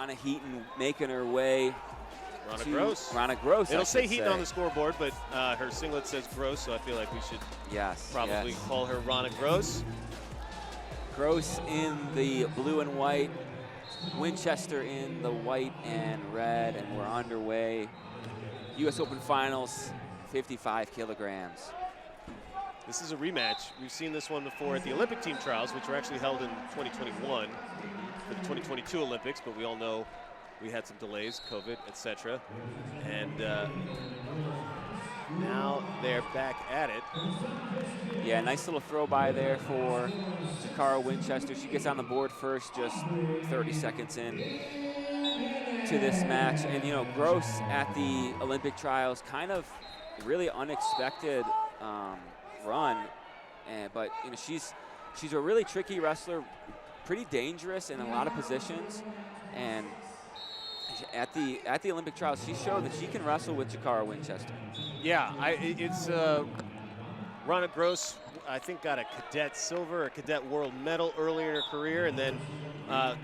Ronna Heaton making her way. Ronna Gross. It'll say Heaton on the scoreboard, but her singlet says Gross, so I feel like we should probably call her Ronna Gross. Gross in the blue and white, Winchester in the white and red, and we're underway. U.S. Open Finals, 55 kilograms. This is a rematch. We've seen this one before at the Olympic team trials, which were actually held in 2021 for the 2022 Olympics, but we all know we had some delays, COVID, etc. And now they're back at it. Yeah, nice little throw by there for Jacarra Winchester. She gets on the board first, just 30 seconds in to this match. And, you know, Gross at the Olympic trials, kind of really unexpected run. But, you know, she's a really tricky wrestler, pretty dangerous in a lot of positions. And at the Olympic trials, she showed that she can wrestle with Jacarra Winchester. Yeah, it's Ronna Gross, I think, got a cadet silver or cadet world medal earlier in her career, and then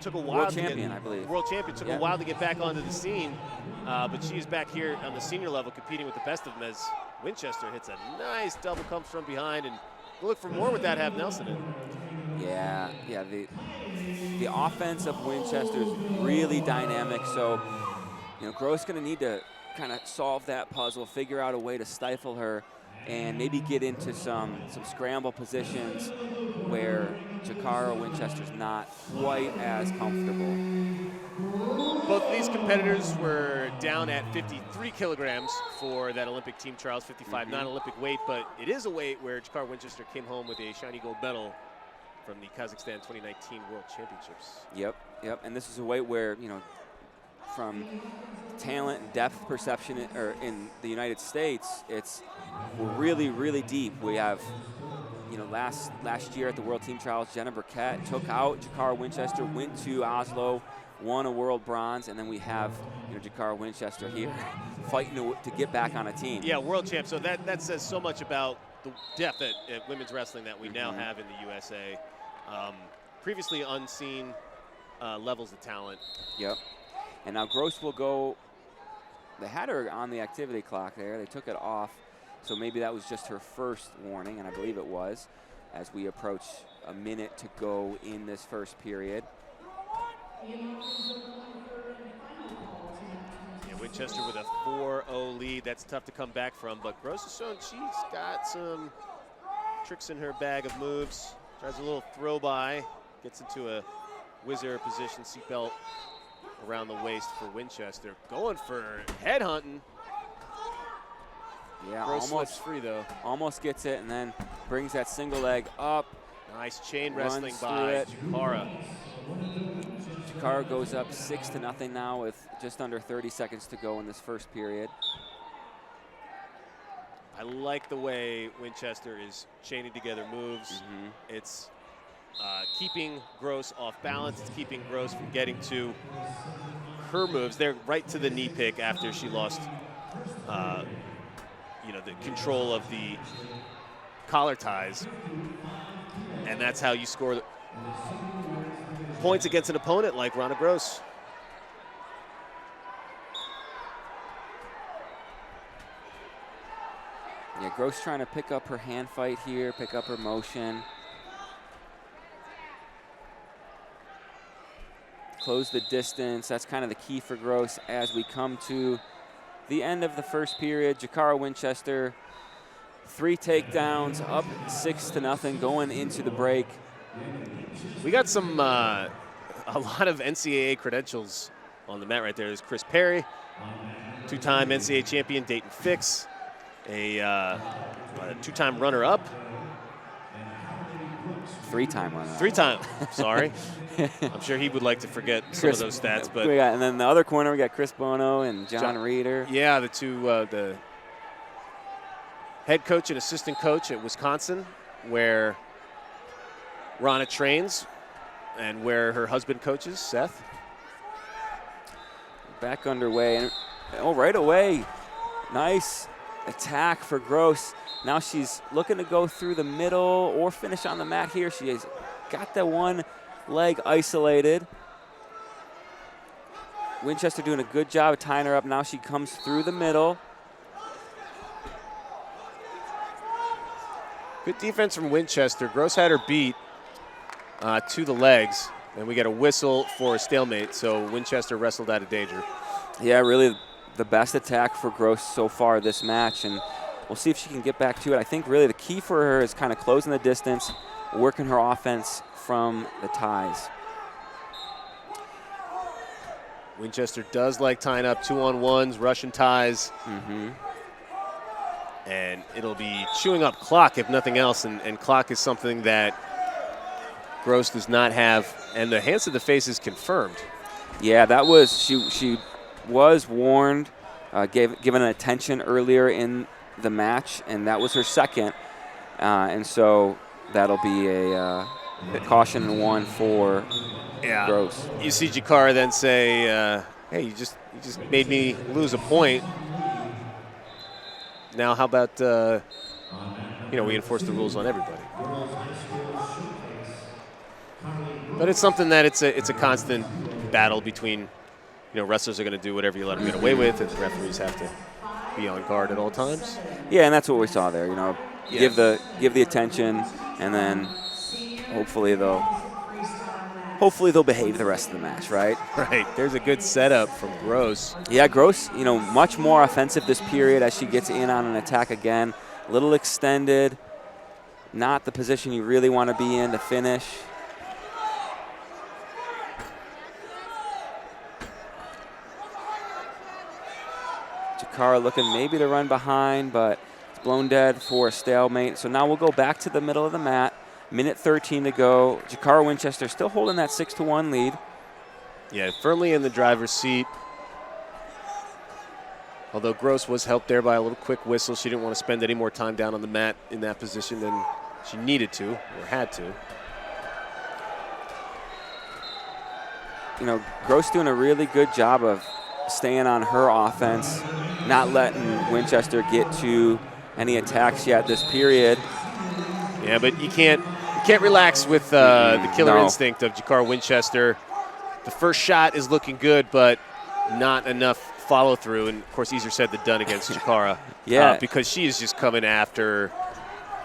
took a while world champion, I believe. World champion, took a while to get back onto the scene, but she's back here on the senior level competing with the best of them as Winchester hits a nice double, comes from behind, and we'll look for more with that half Nelson in. Yeah, the offense of Winchester is really dynamic, so, you know, Gross going to need to kind of solve that puzzle, figure out a way to stifle her, and maybe get into some scramble positions where Jacarra Winchester's not quite as comfortable. Both of these competitors were down at 53 kilograms for that Olympic team trials, 55 non-Olympic weight, but it is a weight where Jacarra Winchester came home with a shiny gold medal from the Kazakhstan 2019 World Championships. Yep, and this is a weight where, you know, from talent and depth perception in the United States, we're really, really deep. We have, you know, last year at the World Team Trials, Jenna Burkett took out Jacarra Winchester, went to Oslo, won a world bronze, and then we have, you know, Jacarra Winchester here fighting to get back on a team. Yeah, world champ. So that says so much about the depth at women's wrestling that we now have in the USA. Previously unseen levels of talent. Yep. And now Gross will go. They had her on the activity clock there. They took it off. So maybe that was just her first warning, and I believe it was, as we approach a minute to go in this first period. Yeah, Winchester with a 4-0 lead. That's tough to come back from, but Gross has shown she's got some tricks in her bag of moves. Tries a little throw by, gets into a whizzer position, seatbelt around the waist for Winchester. Going for head hunting. Yeah, Gross almost free though. Almost gets it, and then brings that single leg up. Nice chain wrestling by Jacarra. Jacarra goes up 6-0 now with just under 30 seconds to go in this first period. I like the way Winchester is chaining together moves. It's keeping Gross off balance. It's keeping Gross from getting to her moves. They're right to the knee pick after she lost, you know, the control of the collar ties. And that's how you score points against an opponent like Ronna Gross. Yeah, Gross trying to pick up her hand fight here, pick up her motion. Close the distance. That's kind of the key for Gross as we come to the end of the first period. Jacarra Winchester, 3 takedowns, up 6-0 going into the break. We got some, a lot of NCAA credentials on the mat right there. There's Chris Perry, 2-time NCAA champion, Dayton Fix, a 2-time runner-up. 3-time runner-up. 3-time, sorry. I'm sure he would like to forget some of those stats. But and then the other corner, we got Chris Bono and John Reeder. Yeah, the two, the head coach and assistant coach at Wisconsin, where Ronna trains and where her husband coaches, Seth. Back underway. And, right away, nice attack for Gross. Now she's looking to go through the middle or finish on the mat here. She has got that one leg isolated. Winchester doing a good job of tying her up. Now she comes through the middle. Good defense from Winchester. Gross had her beat to the legs, and we get a whistle for a stalemate, so Winchester wrestled out of danger. Yeah, really the best attack for Gross so far this match, and we'll see if she can get back to it. I think really the key for her is kind of closing the distance, working her offense from the ties. Winchester does like tying up 2-on-1s, Russian ties. And it'll be chewing up clock if nothing else, and clock is something that Gross does not have, and the hands to the face is confirmed. Yeah, that was, she was warned, given attention earlier in the match, and that was her second. And so that'll be a caution one for Gross. You see Jacarra then say, hey, you just made me lose a point. Now how about, we enforce the rules on everybody. But it's something that it's a constant battle between, wrestlers are going to do whatever you let them get away with, and the referees have to be on guard at all times. Yeah, and that's what we saw there. Give the attention, and then hopefully they'll behave the rest of the match, right? Right. There's a good setup from Gross. Yeah, Gross, much more offensive this period as she gets in on an attack again. A little extended, not the position you really want to be in to finish. Jacarra looking maybe to run behind, but it's blown dead for a stalemate. So now we'll go back to the middle of the mat. Minute 13 to go. Jacarra Winchester still holding that 6-1 lead. Yeah, firmly in the driver's seat. Although Gross was helped there by a little quick whistle. She didn't want to spend any more time down on the mat in that position than she needed to or had to. Gross doing a really good job of staying on her offense, not letting Winchester get to any attacks yet this period. Yeah, but you can't relax with the killer instinct of Jacarra Winchester. The first shot is looking good, but not enough follow through. And of course, easier said than done against Jacarra. Yeah, because she is just coming after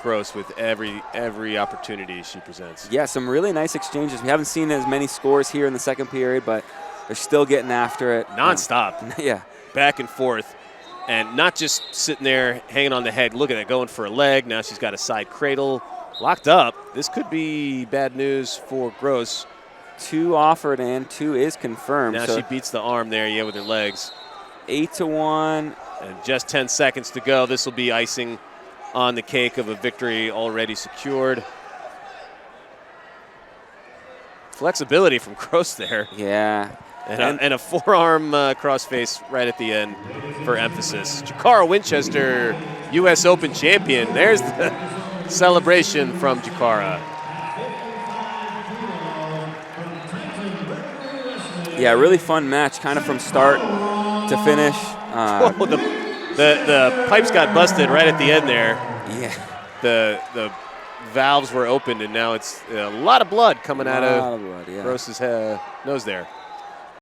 Gross with every opportunity she presents. Yeah, some really nice exchanges. We haven't seen as many scores here in the second period, but they're still getting after it. Nonstop. Yeah. Back and forth. And not just sitting there hanging on the head. Look at that, going for a leg. Now she's got a side cradle. Locked up. This could be bad news for Gross. 2 offered and 2 is confirmed. Now she beats the arm there, with her legs. 8-1. And just 10 seconds to go. This will be icing on the cake of a victory already secured. Flexibility from Gross there. Yeah. And a forearm crossface right at the end for emphasis. Jacarra Winchester, U.S. Open champion. There's the celebration from Jacarra. Yeah, really fun match, kind of from start to finish. The pipes got busted right at the end there. Yeah. The valves were opened, and now it's a lot of blood coming out of Gross's nose there.